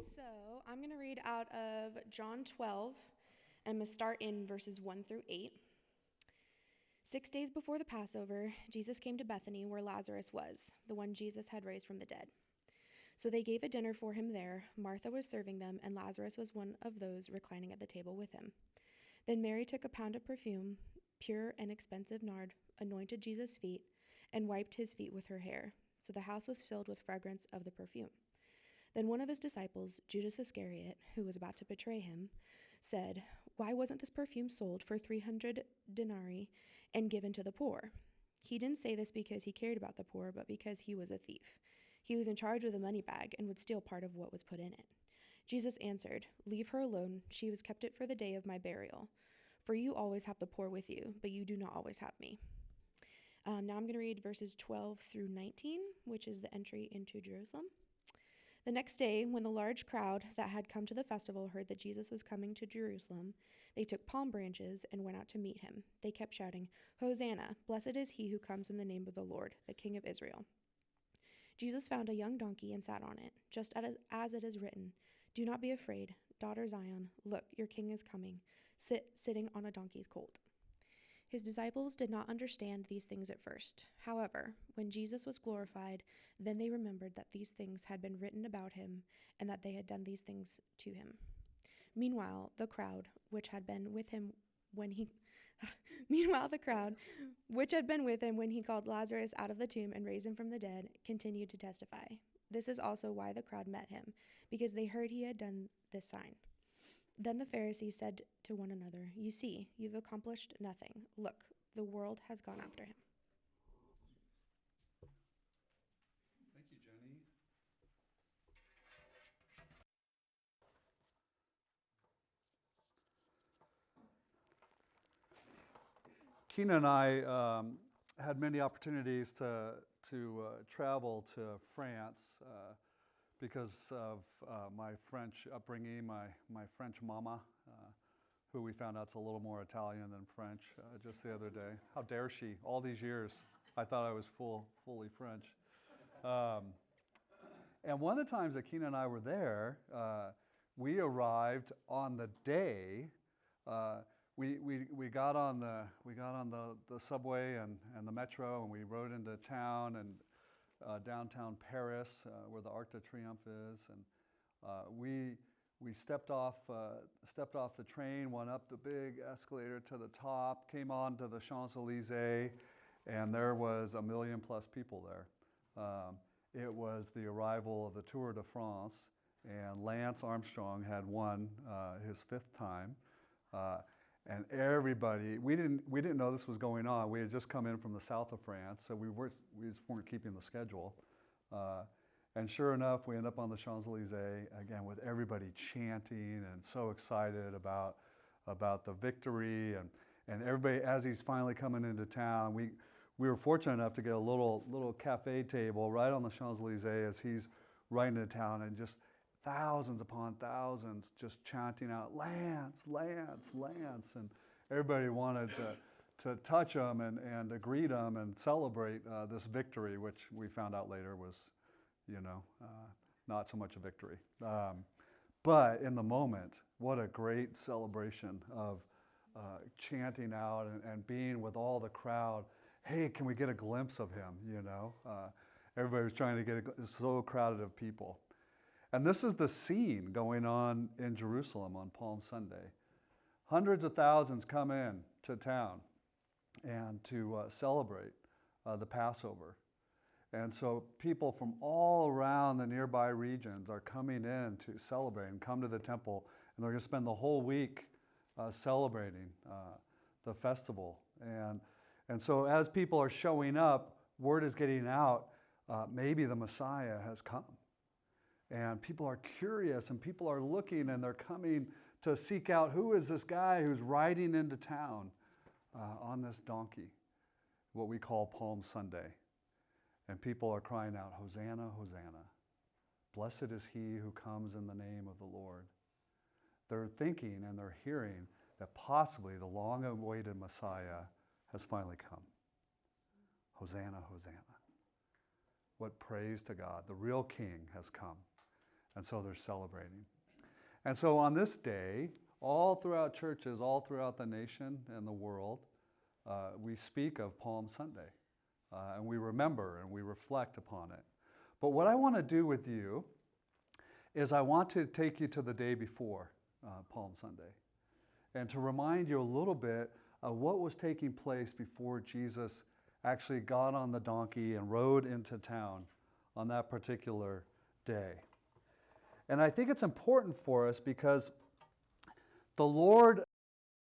So I'm going to read out of John 12. I'm going to start in verses 1 through 8. 6 days before the Passover, Jesus came to Bethany where Lazarus was, the one Jesus had raised from the dead. So they gave a dinner for him there. Martha was serving them, and Lazarus was one of those reclining at the table with him. Then Mary took a pound of perfume, pure and expensive nard, anointed Jesus' feet, and wiped his feet with her hair. So the house was filled with fragrance of the perfume. Then one of his disciples, Judas Iscariot, who was about to betray him, said, "Why wasn't this perfume sold for 300 denarii and given to the poor?" He didn't say this because he cared about the poor, but because he was a thief. He was in charge of the money bag and would steal part of what was put in it. Jesus answered, "Leave her alone. She was kept it for the day of my burial. For you always have the poor with you, but you do not always have me." Now I'm going to read verses 12 through 19, which is the entry into Jerusalem. The next day, when the large crowd that had come to the festival heard that Jesus was coming to Jerusalem, they took palm branches and went out to meet him. They kept shouting, "Hosanna! Blessed is he who comes in the name of the Lord, the King of Israel." Jesus found a young donkey and sat on it, just as it is written, "Do not be afraid, daughter Zion. Look, your king is coming, sitting on a donkey's colt." His disciples did not understand these things at first. However, when Jesus was glorified, then they remembered that these things had been written about him and that they had done these things to him. Meanwhile, the crowd, which had been with him when he called Lazarus out of the tomb and raised him from the dead, continued to testify. This is also why the crowd met him, because they heard he had done this sign. Then the Pharisees said to one another, "You see, you've accomplished nothing. Look, the world has gone after him." Thank you, Jenny. Keena and I had many opportunities to travel to France because of my French upbringing, my French mama, who we found out's a little more Italian than French just the other day. How dare she? All these years, I thought I was fully French. And one of the times that Keena and I were there, we arrived on the day. We got on the subway and the metro, and we rode into town and downtown Paris, where the Arc de Triomphe is, and we stepped off the train, went up the big escalator to the top, came on to the Champs-Élysées, and there was 1 million plus people there. It was the arrival of the Tour de France, and Lance Armstrong had won his 5th time. And everybody, we didn't know this was going on. We had just come in from the south of France, so we just weren't keeping the schedule. And sure enough, we end up on the Champs-Élysées again with everybody chanting and so excited about the victory, and everybody, as he's finally coming into town, we were fortunate enough to get a little cafe table right on the Champs-Élysées as he's riding into town, and just thousands upon thousands just chanting out, "Lance, Lance, Lance," and everybody wanted to touch him and to greet him and celebrate this victory, which we found out later was, not so much a victory. But in the moment, what a great celebration of chanting out and being with all the crowd. Hey, can we get a glimpse of him? Everybody was trying to get it's so crowded of people. And this is the scene going on in Jerusalem on Palm Sunday. Hundreds of thousands come in to town and to celebrate the Passover. And so people from all around the nearby regions are coming in to celebrate and come to the temple, and they're going to spend the whole week celebrating the festival. And so as people are showing up, word is getting out, maybe the Messiah has come. And people are curious, and people are looking, and they're coming to seek out, who is this guy who's riding into town on this donkey, what we call Palm Sunday. And people are crying out, "Hosanna, Hosanna. Blessed is he who comes in the name of the Lord." They're thinking and they're hearing that possibly the long-awaited Messiah has finally come. Hosanna, Hosanna. What praise to God. The real king has come. And so they're celebrating. And so on this day, all throughout churches, all throughout the nation and the world, we speak of Palm Sunday. And we remember and we reflect upon it. But what I want to do with you is I want to take you to the day before Palm Sunday and to remind you a little bit of what was taking place before Jesus actually got on the donkey and rode into town on that particular day. And I think it's important for us because the Lord